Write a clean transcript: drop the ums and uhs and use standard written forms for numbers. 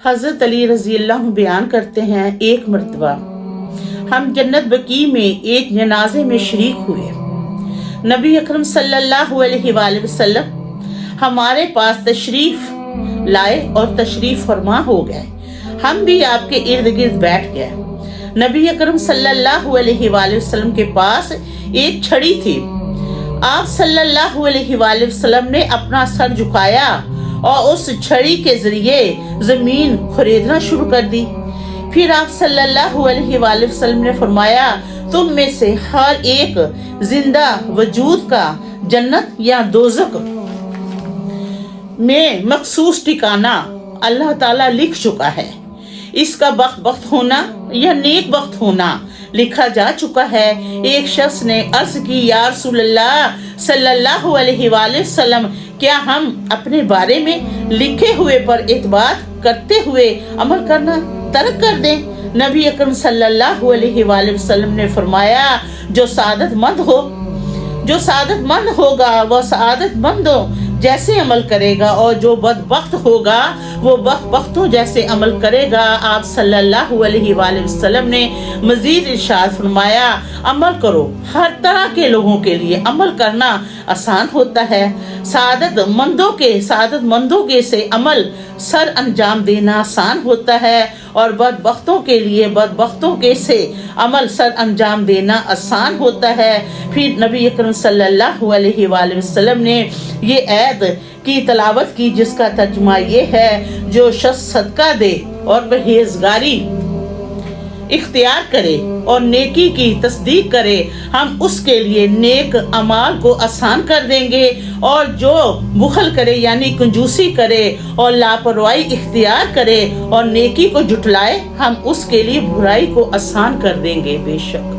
حضرت علی رضی اللہ عنہ بیان کرتے ہیں، ایک مرتبہ ہم جنت بقیع میں ایک جنازے میں شریک ہوئے۔ نبی اکرم صلی اللہ علیہ وآلہ وسلم ہمارے پاس تشریف لائے اور تشریف فرما ہو گئے۔ ہم بھی آپ کے ارد گرد بیٹھ گئے۔ نبی اکرم صلی اللہ علیہ وآلہ وسلم کے پاس ایک چھڑی تھی۔ آپ صلی اللہ علیہ وآلہ وسلم نے اپنا سر جھکایا اور اس چھڑی کے ذریعے زمین کھریدنا شروع کر دی۔ پھر آپ صلی اللہ علیہ وآلہ وسلم نے فرمایا، تم میں سے ہر ایک زندہ وجود کا جنت یا دوزخ میں مخصوص ٹھکانہ اللہ تعالیٰ لکھ چکا ہے۔ اس کا بخت ہونا یا نیک بخت ہونا لکھا جا چکا ہے۔ ایک شخص نے عرض کی، یا رسول اللہ صلی اللہ علیہ وآلہ وسلم، کیا ہم اپنے بارے میں لکھے ہوئے پر اعتبار کرتے ہوئے عمل کرنا ترک کر دیں؟ نبی اکرم صلی اللہ علیہ وآلہ وسلم نے فرمایا، جو سعادت مند ہوگا وہ سعادت مندوں جیسے عمل کرے گا، اور جو بدبخت ہوگا وہ بدبختوں جیسے عمل کرے گا۔ آپ صلی اللہ علیہ وآلہ وسلم نے مزید ارشاد فرمایا، عمل کرو، ہر طرح کے لوگوں کے لیے عمل کرنا آسان ہوتا ہے، سعادت مندوں کے سے عمل سر انجام دینا آسان ہوتا ہے، اور بدبختوں کے لیے بدبختوں کے سے عمل سر انجام دینا آسان ہوتا ہے۔ پھر نبی اکرم صلی اللہ علیہ وآلہ وسلم نے یہ آیت کی تلاوت کی، جس کا ترجمہ یہ ہے، جو شخص صدقہ دے اور پرہیزگاری اختیار کرے اور نیکی کی تصدیق کرے، ہم اس کے لیے نیک اعمال کو آسان کر دیں گے، اور جو بخل کرے یعنی کنجوسی کرے اور لاپرواہی اختیار کرے اور نیکی کو جھٹلائے، ہم اس کے لیے برائی کو آسان کر دیں گے۔ بے شک